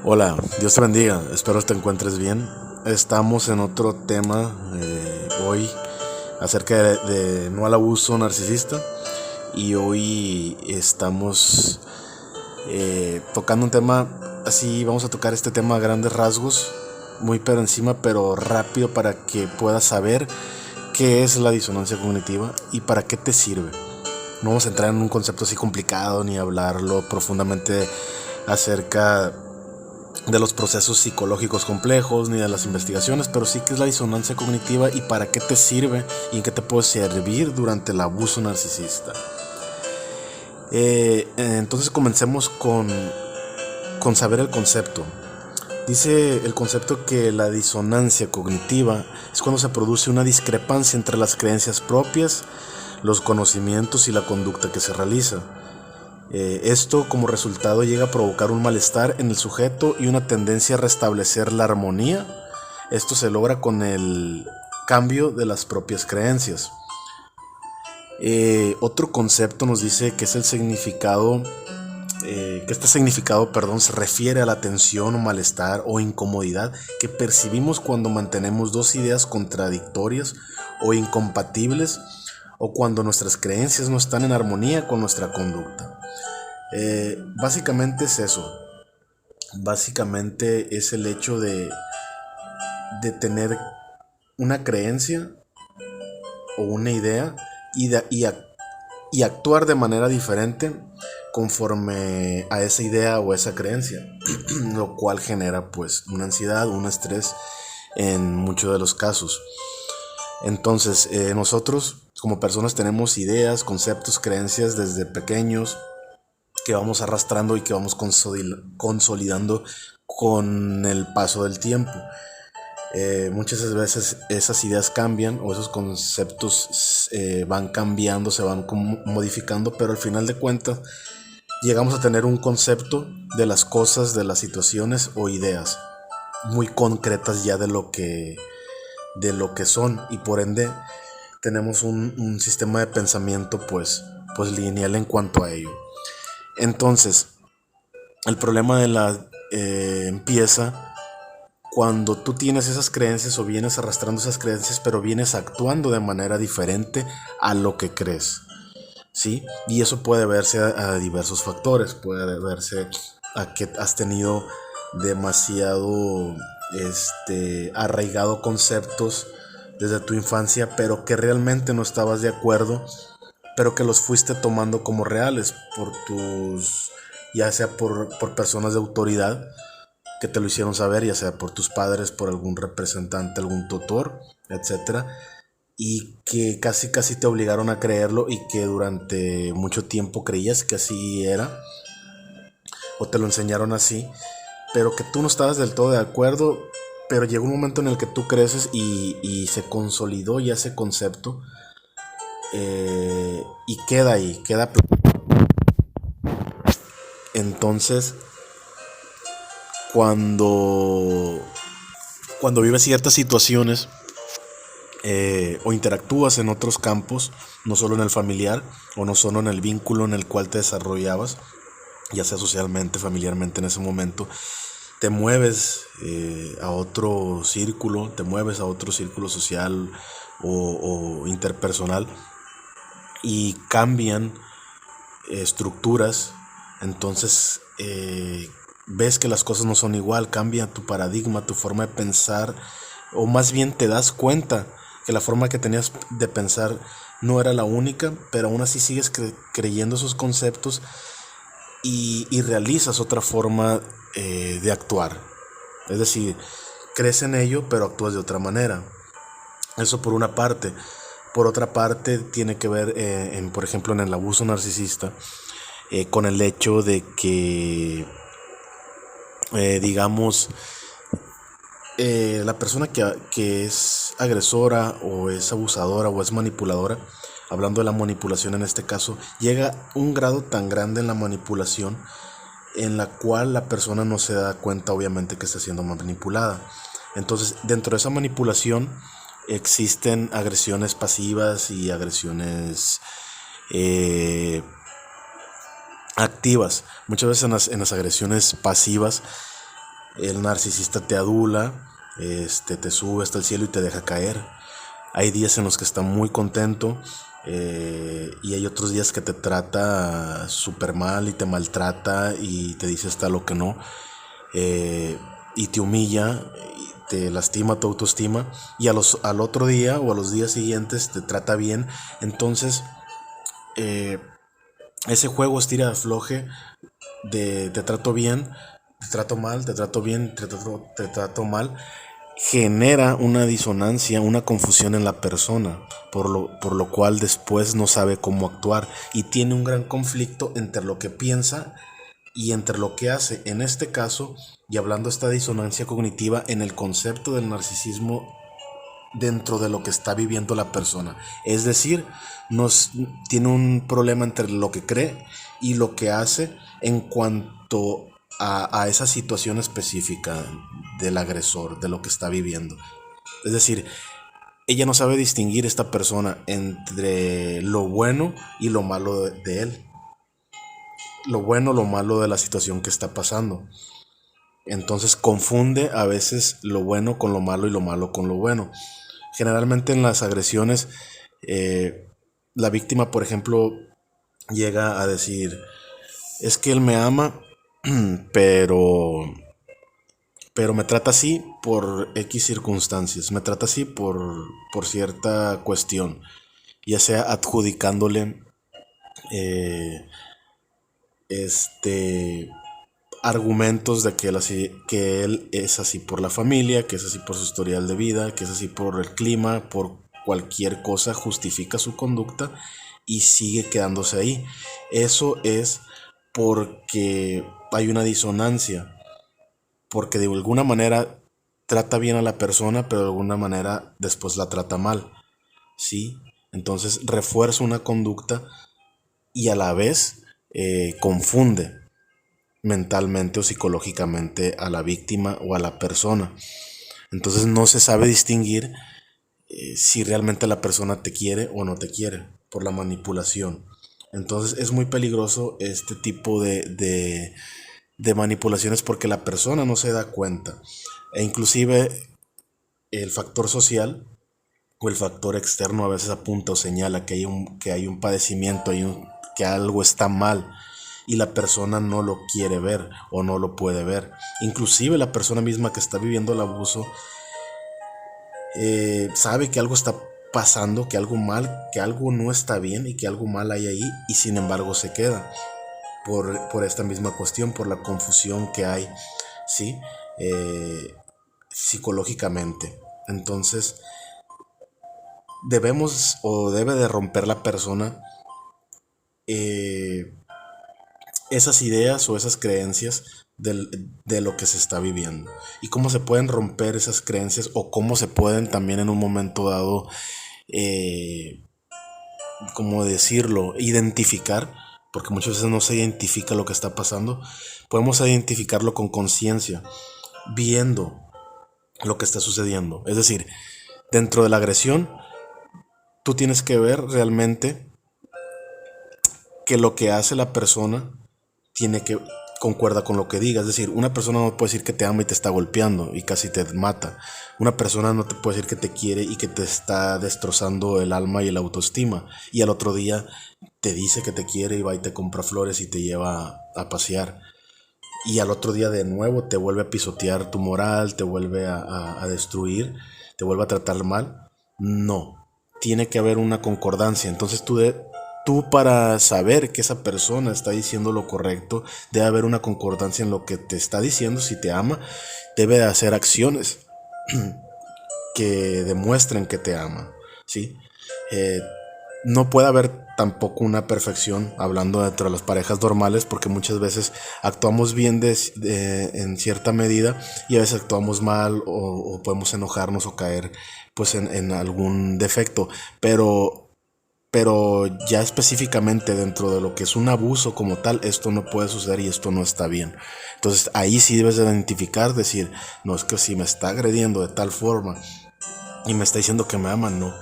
Hola, Dios te bendiga, espero te encuentres bien. Estamos en otro tema hoy acerca de no al abuso narcisista y hoy estamos tocando un tema así, vamos a tocar este tema a grandes rasgos, muy por encima pero rápido para que puedas saber qué es la disonancia cognitiva y para qué te sirve. No vamos a entrar en un concepto así complicado ni hablarlo profundamente acerca de los procesos psicológicos complejos ni de las investigaciones, pero sí que es la disonancia cognitiva y para qué te sirve y en qué te puede servir durante el abuso narcisista. Entonces comencemos con saber el concepto. Dice el concepto que la disonancia cognitiva es cuando se produce una discrepancia entre las creencias propias, los conocimientos y la conducta que se realiza. Esto como resultado llega a provocar un malestar en el sujeto y una tendencia a restablecer la armonía. Esto se logra con el cambio de las propias creencias. Otro concepto nos dice que es el significado, que este significado, se refiere a la tensión o malestar o incomodidad que percibimos cuando mantenemos dos ideas contradictorias o incompatibles o cuando nuestras creencias no están en armonía con nuestra conducta. Básicamente es eso. Básicamente es el hecho de tener una creencia o una idea y actuar de manera diferente conforme a esa idea o esa creencia, lo cual genera pues una ansiedad, un estrés en muchos de los casos. Entonces nosotros como personas tenemos ideas, conceptos, creencias desde pequeños que vamos arrastrando y que vamos consolidando con el paso del tiempo. Muchas veces esas ideas cambian o esos conceptos van cambiando, se van modificando, pero al final de cuentas llegamos a tener un concepto de las cosas, de las situaciones o ideas muy concretas ya de lo que son, y por ende tenemos un sistema de pensamiento pues lineal en cuanto a ello. Entonces, el problema empieza cuando tú tienes esas creencias o vienes arrastrando esas creencias, pero vienes actuando de manera diferente a lo que crees, ¿sí? Y eso puede verse a diversos factores. Puede verse a que has tenido demasiado arraigado conceptos desde tu infancia, pero que realmente no estabas de acuerdo, pero que los fuiste tomando como reales ya sea por personas de autoridad que te lo hicieron saber, ya sea por tus padres, por algún representante, algún tutor, etcétera, y que casi te obligaron a creerlo y que durante mucho tiempo creías que así era o te lo enseñaron así, pero que tú no estabas del todo de acuerdo, pero llegó un momento en el que tú creces y se consolidó ya ese concepto, y queda ahí, queda. Entonces, cuando vives ciertas situaciones o interactúas en otros campos, no solo en el familiar o no solo en el vínculo en el cual te desarrollabas, ya sea socialmente, familiarmente en ese momento, te mueves a otro círculo, social o interpersonal, y cambian estructuras. Entonces ves que las cosas no son igual, cambia tu paradigma, tu forma de pensar, o más bien te das cuenta que la forma que tenías de pensar no era la única, pero aún así sigues creyendo esos conceptos y realizas otra forma de actuar. Es decir, crees en ello, pero actúas de otra manera. Eso por una parte. Por otra parte, tiene que ver, por ejemplo, en el abuso narcisista, con el hecho de que, digamos, la persona que es agresora o es abusadora o es manipuladora, hablando de la manipulación en este caso, llega a un grado tan grande en la manipulación en la cual la persona no se da cuenta obviamente que está siendo manipulada. Entonces, dentro de esa manipulación existen agresiones pasivas y agresiones activas. Muchas veces en las agresiones pasivas El narcisista te adula, te sube hasta el cielo y te deja caer. Hay días en los que está muy contento, y hay otros días que te trata súper mal y te maltrata y te dice hasta lo que no, y te humilla, y te lastima tu autoestima, y al otro día o a los días siguientes te trata bien. Entonces, ese juego estira afloje de te trato bien, te trato mal, te trato bien, te trato mal, genera una disonancia, una confusión en la persona, por lo cual después no sabe cómo actuar y tiene un gran conflicto entre lo que piensa y entre lo que hace. En este caso, y hablando de esta disonancia cognitiva en el concepto del narcisismo dentro de lo que está viviendo la persona, es decir, tiene un problema entre lo que cree y lo que hace en cuanto a esa situación específica del agresor, de lo que está viviendo. Es decir, ella no sabe distinguir, esta persona, entre lo bueno y lo malo de él, lo bueno o lo malo de la situación que está pasando. Entonces confunde a veces lo bueno con lo malo y lo malo con lo bueno. Generalmente en las agresiones, la víctima, por ejemplo, llega a decir, es que él me ama, pero me trata así por X circunstancias, me trata así por cierta cuestión, ya sea adjudicándole eh, argumentos de que él es así por la familia, que es así por su historial de vida, que es así por el clima, por cualquier cosa, justifica su conducta y sigue quedándose ahí. Eso es porque hay una disonancia, porque de alguna manera trata bien a la persona, pero de alguna manera después la trata mal, ¿sí? Entonces refuerza una conducta y a la vez confunde mentalmente o psicológicamente a la víctima o a la persona. Entonces no se sabe distinguir si realmente la persona te quiere o no te quiere por la manipulación. Entonces es muy peligroso este tipo de manipulaciones porque la persona no se da cuenta. E inclusive el factor social o el factor externo a veces apunta o señala que hay un padecimiento, que algo está mal y la persona no lo quiere ver o no lo puede ver. Inclusive la persona misma que está viviendo el abuso sabe que algo está pasando, que algo mal, que algo no está bien y que algo mal hay ahí, y sin embargo se queda por esta misma cuestión, por la confusión que hay, ¿sí? Psicológicamente. Entonces debemos o debe de romper la persona esas ideas o esas creencias de lo que se está viviendo. Y cómo se pueden romper esas creencias o cómo se pueden también en un momento dado, ¿cómo decirlo? Identificar, porque muchas veces no se identifica lo que está pasando. Podemos identificarlo con conciencia, viendo lo que está sucediendo. Es decir, dentro de la agresión, tú tienes que ver realmente que lo que hace la persona tiene que concuerda con lo que diga. Es decir, una persona no puede decir que te ama y te está golpeando y casi te mata. Una persona no te puede decir que te quiere y que te está destrozando el alma y la autoestima, y al otro día te dice que te quiere y va y te compra flores y te lleva a pasear, y al otro día de nuevo te vuelve a pisotear tu moral, te vuelve a destruir, te vuelve a tratar mal. No, tiene que haber una concordancia. Entonces tú para saber que esa persona está diciendo lo correcto, debe haber una concordancia en lo que te está diciendo. Si te ama, debe de hacer acciones que demuestren que te ama, ¿sí? No puede haber tampoco una perfección hablando dentro de las parejas normales, porque muchas veces actuamos bien en cierta medida y a veces actuamos mal, o podemos enojarnos o caer pues en algún defecto, pero ya específicamente dentro de lo que es un abuso como tal, esto no puede suceder y esto no está bien. Entonces ahí sí debes de identificar, decir, no, es que si me está agrediendo de tal forma y me está diciendo que me ama, no.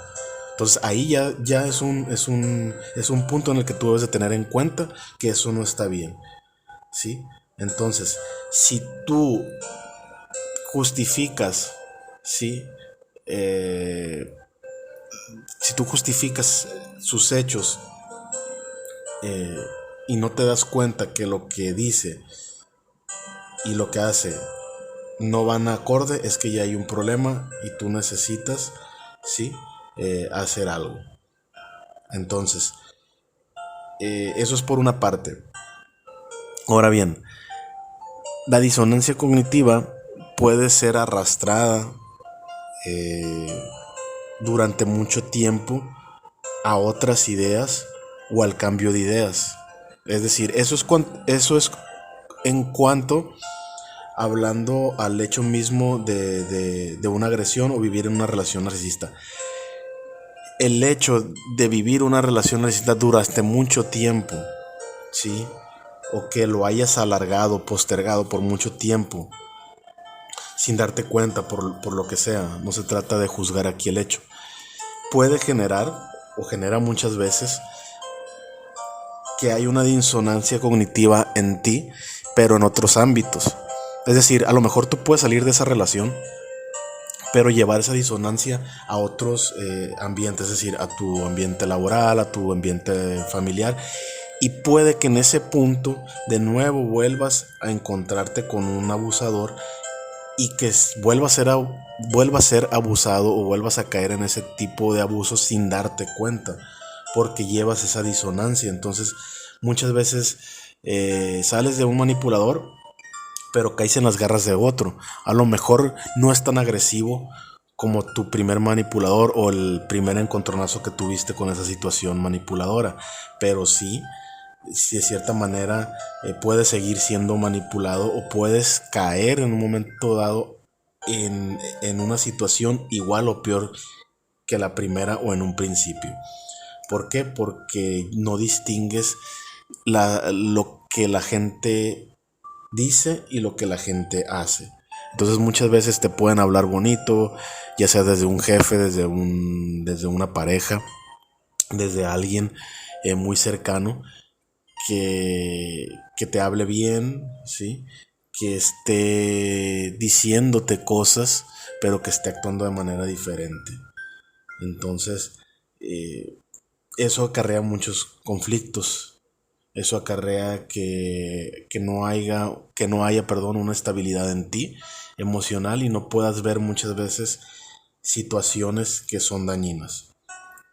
Entonces ahí ya es un punto en el que tú debes de tener en cuenta que eso no está bien, ¿sí? Entonces, si tú justificas, ¿sí? Si tú justificas sus hechos eh, y no te das cuenta que lo que dice y lo que hace no van acorde, es que ya hay un problema y tú necesitas, ¿sí? Hacer algo. Entonces, eso es por una parte. Ahora bien, la disonancia cognitiva puede ser arrastrada durante mucho tiempo a otras ideas o al cambio de ideas. Es decir, eso es en cuanto hablando al hecho mismo de una agresión o vivir en una relación narcisista. El hecho de vivir una relación narcisista durante mucho tiempo, ¿sí? O que lo hayas alargado, postergado por mucho tiempo, sin darte cuenta por lo que sea, no se trata de juzgar aquí el hecho, puede generar, o genera muchas veces, que hay una disonancia cognitiva en ti, pero en otros ámbitos. Es decir, a lo mejor tú puedes salir de esa relación, pero llevar esa disonancia a otros ambientes, es decir, a tu ambiente laboral, a tu ambiente familiar, y puede que en ese punto de nuevo vuelvas a encontrarte con un abusador y que vuelva a ser abusado o vuelvas a caer en ese tipo de abusos sin darte cuenta, porque llevas esa disonancia. Entonces muchas veces sales de un manipulador, pero caes en las garras de otro. A lo mejor no es tan agresivo como tu primer manipulador o el primer encontronazo que tuviste con esa situación manipuladora, pero sí, de cierta manera puedes seguir siendo manipulado o puedes caer en un momento dado en una situación igual o peor que la primera o en un principio. ¿Por qué? Porque no distingues lo que la gente dice y lo que la gente hace. Entonces muchas veces te pueden hablar bonito, ya sea desde un jefe, desde una pareja, desde alguien muy cercano, que te hable bien, ¿sí? Que esté diciéndote cosas, pero que esté actuando de manera diferente. Entonces, eso acarrea muchos conflictos. Eso acarrea que no haya, perdón, una estabilidad en ti emocional y no puedas ver muchas veces situaciones que son dañinas,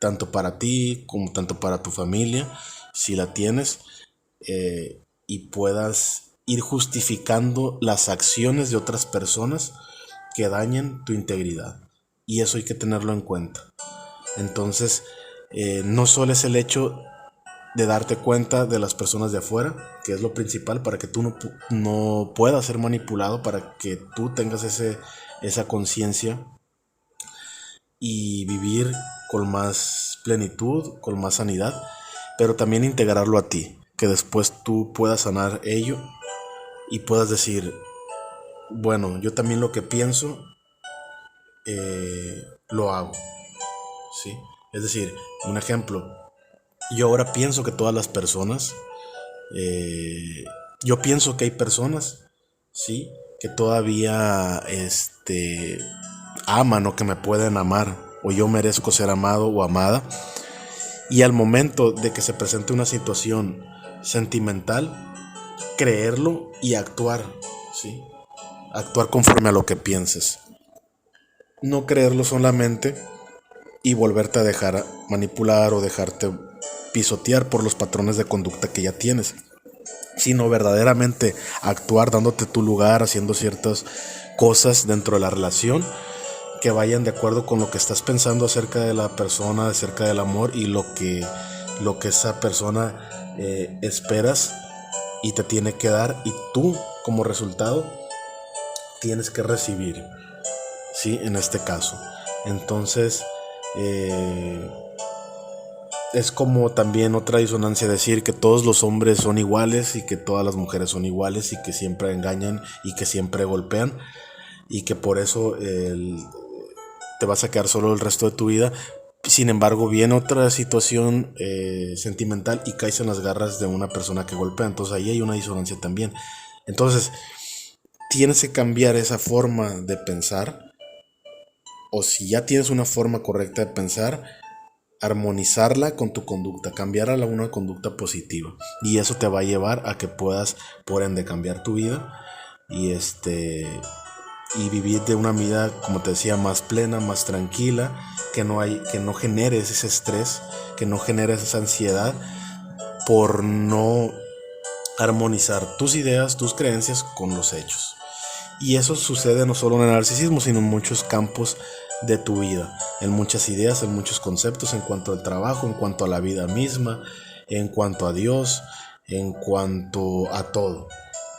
tanto para ti como tanto para tu familia, si la tienes, y puedas ir justificando las acciones de otras personas que dañen tu integridad. Y eso hay que tenerlo en cuenta. Entonces, no solo es el hecho de darte cuenta de las personas de afuera, que es lo principal para que tú no puedas ser manipulado, para que tú tengas esa conciencia y vivir con más plenitud, con más sanidad, pero también integrarlo a ti, que después tú puedas sanar ello y puedas decir, bueno, yo también lo que pienso lo hago, ¿sí? Es decir, un ejemplo, yo ahora pienso que todas las personas, yo pienso que hay personas, ¿sí? Que todavía aman o que me pueden amar, o yo merezco ser amado o amada. Y al momento de que se presente una situación sentimental, creerlo y actuar, ¿sí? Actuar conforme a lo que pienses. No creerlo solamente y volverte a dejar manipular o dejarte pisotear por los patrones de conducta que ya tienes, sino verdaderamente actuar dándote tu lugar, haciendo ciertas cosas dentro de la relación que vayan de acuerdo con lo que estás pensando acerca de la persona, acerca del amor y lo que esa persona esperas y te tiene que dar, y tú como resultado tienes que recibir, ¿sí? En este caso. Entonces, es como también otra disonancia decir que todos los hombres son iguales y que todas las mujeres son iguales y que siempre engañan y que siempre golpean y que por eso te vas a quedar solo el resto de tu vida. Sin embargo, viene otra situación sentimental y caes en las garras de una persona que golpea. Entonces ahí hay una disonancia también. Entonces tienes que cambiar esa forma de pensar, o si ya tienes una forma correcta de pensar, armonizarla con tu conducta, cambiarla a una conducta positiva. Y eso te va a llevar a que puedas, por ende, cambiar tu vida y y vivir de una vida, como te decía, más plena, más tranquila, que no generes ese estrés, que no generes esa ansiedad por no armonizar tus ideas, tus creencias con los hechos. Y eso sucede no solo en el narcisismo, sino en muchos campos de tu vida, en muchas ideas, en muchos conceptos, en cuanto al trabajo, en cuanto a la vida misma, en cuanto a Dios, en cuanto a todo.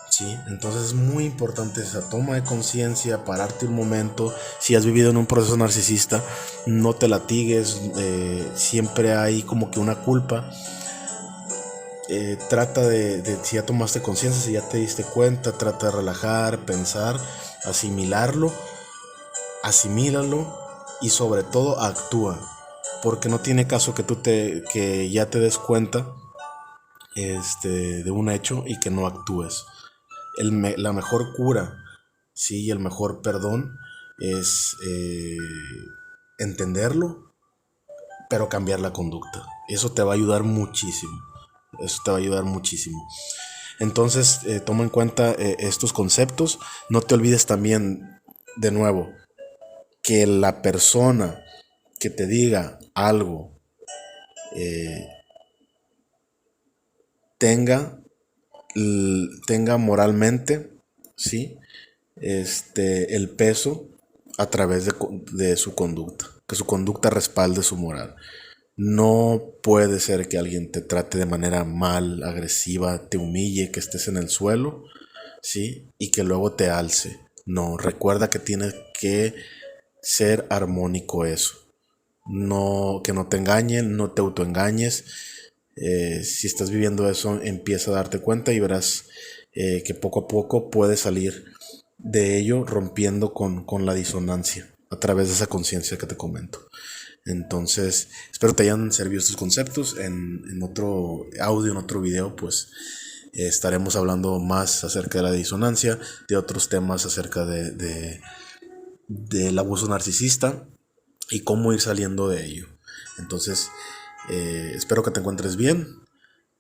¿Sí? Entonces es muy importante esa toma de conciencia, pararte un momento. Si has vivido en un proceso narcisista, no te latigues, siempre hay como que una culpa. Trata si ya tomaste conciencia, si ya te diste cuenta, trata de relajar, pensar, asimílalo y sobre todo actúa, porque no tiene caso que ya te des cuenta de un hecho y que no actúes. La mejor cura, sí, y el mejor perdón es entenderlo, pero cambiar la conducta. Eso te va a ayudar muchísimo. Eso te va a ayudar muchísimo. Entonces, toma en cuenta estos conceptos. No te olvides también, de nuevo, que la persona que te diga algo tenga moralmente, ¿sí? El peso a través de su conducta, que su conducta respalde su moral. No puede ser que alguien te trate de manera mal, agresiva, te humille, que estés en el suelo, ¿sí? Y que luego te alce. No, recuerda que tiene que ser armónico eso. No, que no te engañen, no te autoengañes. Si estás viviendo eso, empieza a darte cuenta y verás que poco a poco puedes salir de ello rompiendo con la disonancia a través de esa conciencia que te comento. Entonces, espero te hayan servido estos conceptos. En otro audio, en otro video, pues estaremos hablando más acerca de la disonancia, de otros temas acerca del abuso narcisista y cómo ir saliendo de ello. Entonces, espero que te encuentres bien.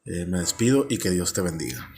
Me despido y que Dios te bendiga.